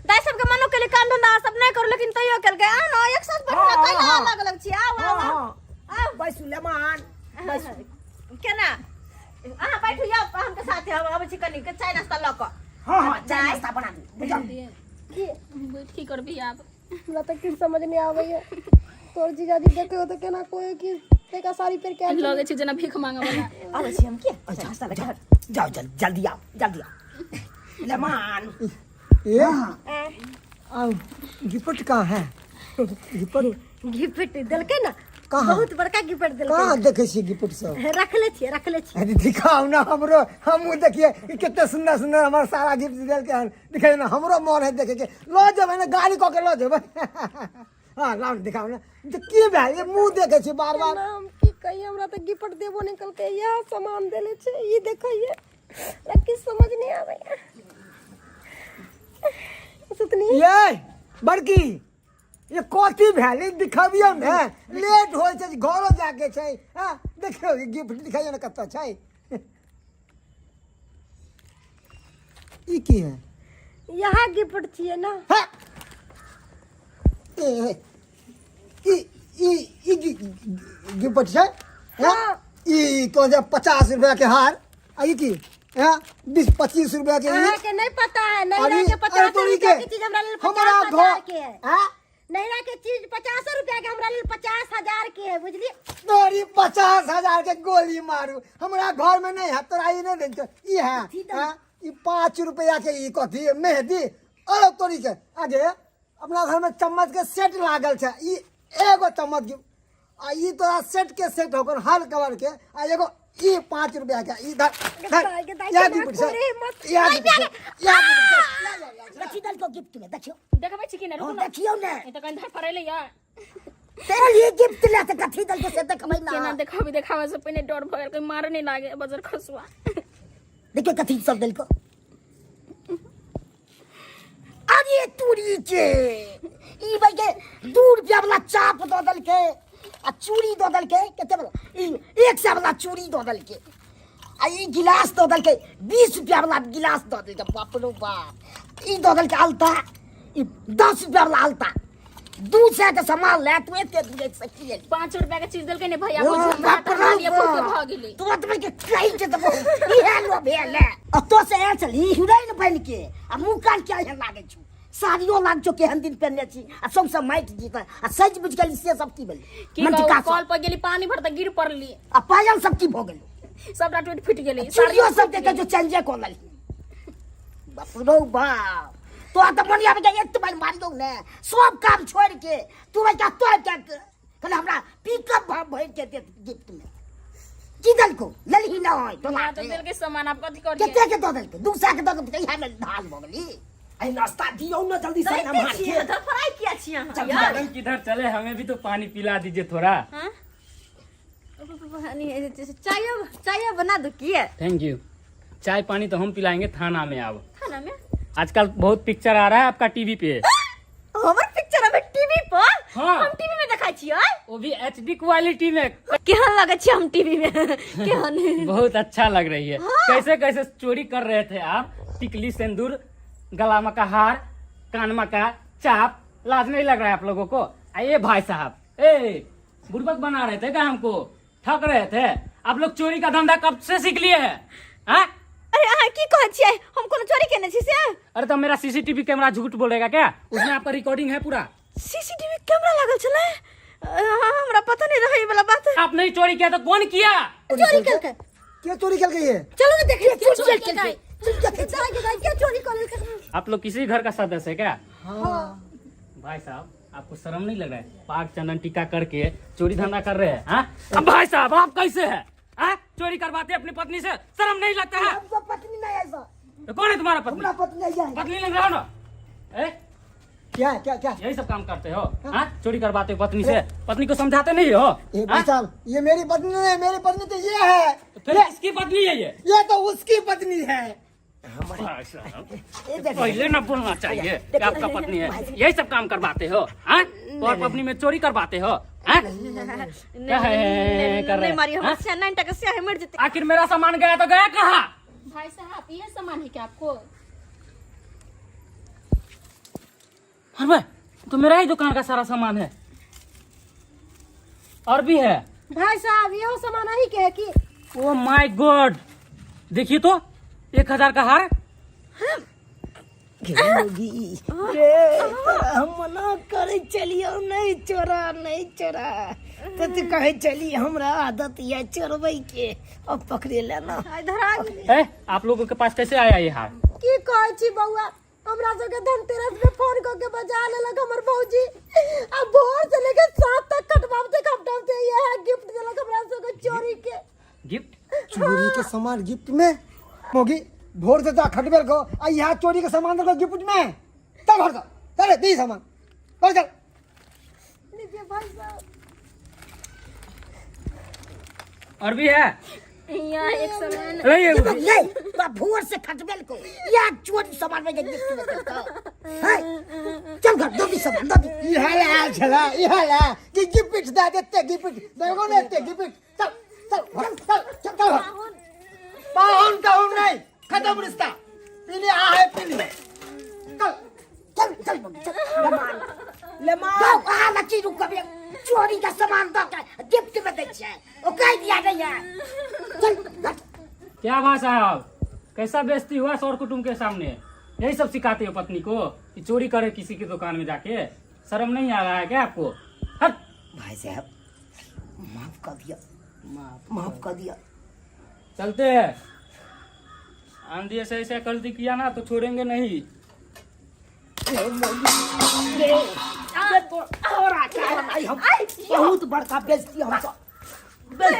दाई सब के मनो के लिए काम धंधा सब नहीं करू लेकिन तैयो कर गए आ ना एक साथ बैठना कैला अलग अलग छी आओ बैसू ले मान केना अहाँ बैठू जाओ हम के साथ अब छी कनी के चाय नाश्ता ल क हां चाय नाश्ता बना दू बुझल की करबी आब हमरा तो कुछ समझ नहीं आवे तोर जीजाजी देखे हो तो केना कोई की तेका साड़ी पेर के लगे छै जना भीख मांगे वाला अब छी हम के अच्छा नाश्ता बैठा जाओ जल्दी आओ ले मान ये आ गिफ्ट कहाँ है गिफ्ट गिफ्ट देलके ना कहाँ? बहुत बड़का गिफ्ट देलके कहाँ देखे छी गिफ्ट सब रखले छी अरे दिखाओ ना हमरो हम देखिए कि कितने सुंदर सुंदर हमारा सारा गिफ्ट दिल के दिखाई ना हमरो मन है देखे के लो जब है ना गाड़ी को के लो जब हां लाओ दिखाओ ना तो की भाई ये मुंह देखे छी बार बार नाम की कही हमरा तो गिफ्ट देबो निकल के यह सामान देले छे ये देखिए रखी समझ नहीं आवे सुतनी ये बड़की ये कथी भेली दिखाबियो ने लेट होय छै घरो जाके छै हां देखियो गिफ्ट दिखाइयो ना कत्ता छै ई की है यहाँ गिफ्ट छिए ना हाँ। गिफ्ट छै हाँ ई तो जब 50 रुपया के हार आई की हाँ 20-25 रुपया के अहाँ के नहीं पता है नहीं अरे, के 50 तोरी रुपया के, की चीज हमरा लेल हमारा 50,000 के है हाँ नैरा के चीज 50 रुपया के हमरा लेल 50,000 के है बुझली तोरी 50,000 के गोली मारू हमरा घर में नहीं है तोरा ई नहीं दे ई है हाँ ई 5 रुपया के ई कथी मेहंदी अरे तोरी के आगे अपना घर में चम्मच के सेट लागल छै ई एगो चम्मच के आ ई तोरा सेट के सेट होकर हर कवर के आ एगो ई 5 रुपया के ई धर या गिफ्ट छै या रखी दल को गिफ्ट में देखियो देखबै छी कि ना रुकू ना देखियो ने ए त कहीं धर पड़ले या तेरे लिए गिफ्ट ले त कथी दल को से देखबै केना ना देखाबी देखावे से पहले डर भर के मारे नहीं लागे बजर खसुआ देखियो कथी सब दल को अरे तूरी के ई भाई के 2 रुपया वाला चाप दो दल के आ चूड़ी दो दल के कते वाला ई 1 वाला चूड़ी दो दल के आ ई गिलास दो दल के 20 रुपया वाला गिलास दो दल के बाप रे बाप ई दो दल के अलता ई 10 रुपया वाला अलता 200 के सामान ले तू एते देख सकी है 5 रुपया के चीज देलकै ने भैया बाप रे ये फूल के भ गेलै तू तो के कहीं के तो ई है लो भेले आ तो से ए चली हीरोइन बन के आ मुंह कान क्या है लागे छु साड़ियों लाग जो केहन दिन पहनने छी आ सब माइट जीता आ सज बुझ गेली से सब की भेल की कहू कॉल पर गेली पानी भर त गिर पड़ली आ पायल सब की भ गेल सबटा टूट फुट गेली चूड़ियों सब देखे जो चंजे को लल बाप रो बाप तो आ त मनिया के एक तो बार मार दो ने सब काम छोड़ के तू भाई क्या तो क्या कल हमरा पिकअप भर के दे गिफ्ट में किदल को ललही ना होय तो तो दिल के सामान आप कथी करिए केते के दो दल के दूसरा के दो के यहाँ में धान भ गेली आई नाश्ता दियो ना जल्दी से ना मार के धर फराई किया छी अहाँ मैडम किधर चले हमें भी तो पानी पिला दीजिए थोड़ा हां चाय बना दो की थैंक यू चाय पानी तो हम पिलाएंगे थाना में अब खाना में आजकल बहुत पिक्चर आ रहा है आपका टीवी पे हमर पिक्चर हमें टीवी पर हाँ। हम टीवी में देखा छियै वो भी HD क्वालिटी में केहन लगे छी हम टीवी में केहन बहुत अच्छा लग रही है कैसे कैसे चोरी कर रहे थे आप टिकली सिंदूर गला का हार कानमा का चाप लाज नहीं लग रहा है आप लोगों को आइए भाई साहब बुड़बक बना रहे थे क्या हमको ठग रहे थे आप लोग चोरी का धंधा कब से सीख लिए हैं हाँ? अरे अहाँ की कहै छियै हम कोनो चोरी केने छी से अरे तो मेरा CCTV कैमरा झूठ बोलेगा क्या उसमें आपका रिकॉर्डिंग है पूरा CCTV कैमरा लागल छले हमरा पता नहीं रही वाला बात आप नहीं चोरी किया तो कौन किया चोरी करके क्या चोरी कर गई है चलो ना देखिए चोरी के क्या चोरी कर आप लोग किसी घर का सदस्य है क्या भाई साहब आपको शर्म नहीं लग रहा है? पाक चंदन टीका करके चोरी धंधा कर रहे हैं, हाँ? अब भाई साहब आप कैसे हैं? हाँ? चोरी करवाते अपनी पत्नी से, शर्म नहीं लगता है? हमको पत्नी नहीं ऐसा, तो कौन है तुम्हारा पत्नी? हमरा पत्नी नहीं है। पत्नी लग रहा हो ना? क्या क्या क्या यही सब काम करते हो, हाँ? चोरी करवाते हो पत्नी से, पत्नी को समझाते नहीं हो? ए भाई साहब, ये मेरी पत्नी नहीं है, मेरी पत्नी तो ये है, फिर इसकी पत्नी है ये तो उसकी पत्नी है। भाई साहब, पहले ना बोलना चाहिए कि आपका पत्नी है। यही सब काम करवाते हो, हाँ? और पत्नी में चोरी करवाते हो, हाँ? क्या है कर रहे नहीं मारी हैं, हम हाँ? से 9 टका से मर जते। आखिर मेरा सामान गया तो गया कहाँ? भाई साहब ये सामान है क्या आपको? अरे तो मेरा ही दुकान का सारा सामान है और भी है। भाई साहब ये सामान ही के है कि ओ माय गॉड, देखिए तो 1000 का हार। हम मना करे चलियो, नहीं चोरा नहीं चोरा, तो तू कहे चली हमरा आदत है चोरबै के, अब पकड़े लेना। इधर आ गई। ए, आप लोगों के पास कैसे आया ये हार? की कहै छी बउआ, हमरा सबके धनतेरस में फोन करके बजा लेलक हमर भौजी, अब भोर से लेके सात तक खटवाते ये है गिफ्ट देलक हमरा सबके चोरी के। गिफ्ट? चोरी के सामान गिफ्ट में? मोगी भोर से तो खटबेल को आ यहाँ चोरी के सामान देखो गिफ्ट में, तब भर दो, चले दी सामान, चल चल। लीजिए भाई साहब। और भी है? यहाँ एक सामान नहीं है। ले बा भोर से खटबेल को या चोरी सामान में गिफ्ट में देता है। चल घर दो भी सामान दो भी। इहाला चला इहाला कि गिफ्ट दे देते गिफ्ट देखो ना देते गिफ्ट, चल चल चल चल चल चल। पाहुन कहूँ नहीं, खत्म रिश्ता, पीली आ है पीली, चल चल चल चल ले मार आ लची रुक कभी चोरी का सामान दो के गिफ्ट में दे छै, ओ कह दिया नहीं है। चल क्या भाई साहब, कैसा बेइज्जती हुआ सौर कुटुंब के सामने? यही सब सिखाते हो पत्नी को कि चोरी करे किसी की दुकान में जाके? शर्म नहीं आ रहा है क्या आपको? हट। भाई साहब माफ कर दिया, माफ कर दिया। चलते हैं, आंधी ऐसे गलती किया ना तो छोड़ेंगे नहीं। बहुत बड़का बेइज्जती हम सब मार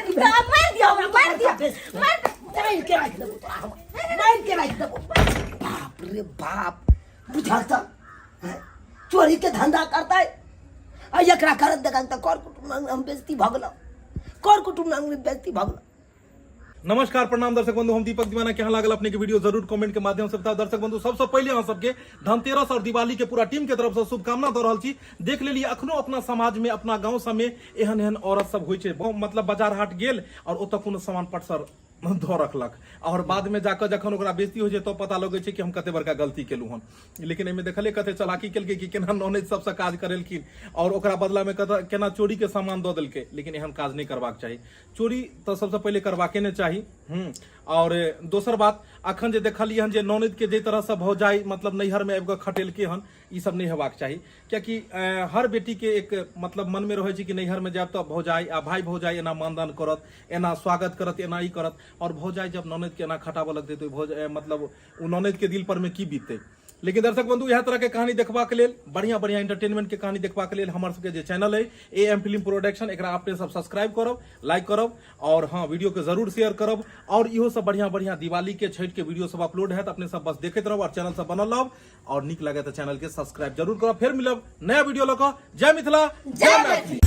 दिया हमरा, मार दिया। मार के रख देबो तोरा हम, मार के रख देबो। बाप रे बाप, बुझाता चोरी के धंधा करता है आ एकरा करत देखन त कर कुटुंब हम बेइज्जती भगलो, कर कुटुंब हम बेइज्जती भगलो। नमस्कार प्रणाम दर्शक बंधु, हम दीपक दीवाना के यहाँ लागल अपने के वीडियो जरूर कमेंट के माध्यम से बताओ। दर्शक बंधु सबसे पहले अहाँ सबके धनतेरस और दिवाली के पूरा टीम के तरफ से शुभकामना दे रहल छी। देख लेलिए अखनो अपना समाज में अपना गांव सब में एहन एहन औरत सब होइ छै, मतलब बाजार हाट गेल और ओतऽ कोनो सामान पटसर धो रखलक और बाद में जाकर जखन ओकरा बेइज्जती होइ छै तो पता लगे छै कि हम कते बड़का गलती केलहुँ हन। लेकिन एहिमे देखले कते चालाकी केलकै कि केना नौनेज सबसे काज करेलखिन और ओकरा बदला में केना चोरी के सामान दऽ देलकै। लेकिन एहन काज नहीं करबाक चाही, चोरी तो सबसे पहले करबाके नहीं चाही। और दोसर बात, अखन जे देखलिए हन जे नौनेद के जे तरह से भौजाई मतलब नैहर में आबि कऽ खटेलकै हन, ई सब नहीं हेबाक चाही। कियाकि हर बेटी के एक मतलब मन में रहे छै कि नैहर में जायब तो भौजाई आ भाई भौजाई एना मानदान करत, एना स्वागत करत, एना ई करत, और भौजाई जब नौनेद के एना खटाबऽ लगतै तो मतलब उ नौनेद के दिल पर में की बीततै। लेकिन दर्शक बंधु यह तरह के कहानी देखबाक लेल, बढ़िया बढ़िया एंटरटेनमेंट के कहानी देखबाक लेल हमर सबके जे चैनल है AM फिल्म प्रोडक्शन, एकरा अपने सब सब्सक्राइब करब, लाइक करब और हाँ वीडियो के जरूर शेयर करब। और इहो सब बढ़िया बढ़िया दिवाली के छठ के वीडियो सब अपलोड है, अपने सब बस देखते रहब और चैनल सब बनल रहब और निक लगे तो चैनल के सब्सक्राइब जरूर करब। फिर मिलब नया वीडियो लऽ कऽ। जय मिथिला, जय मैथिली।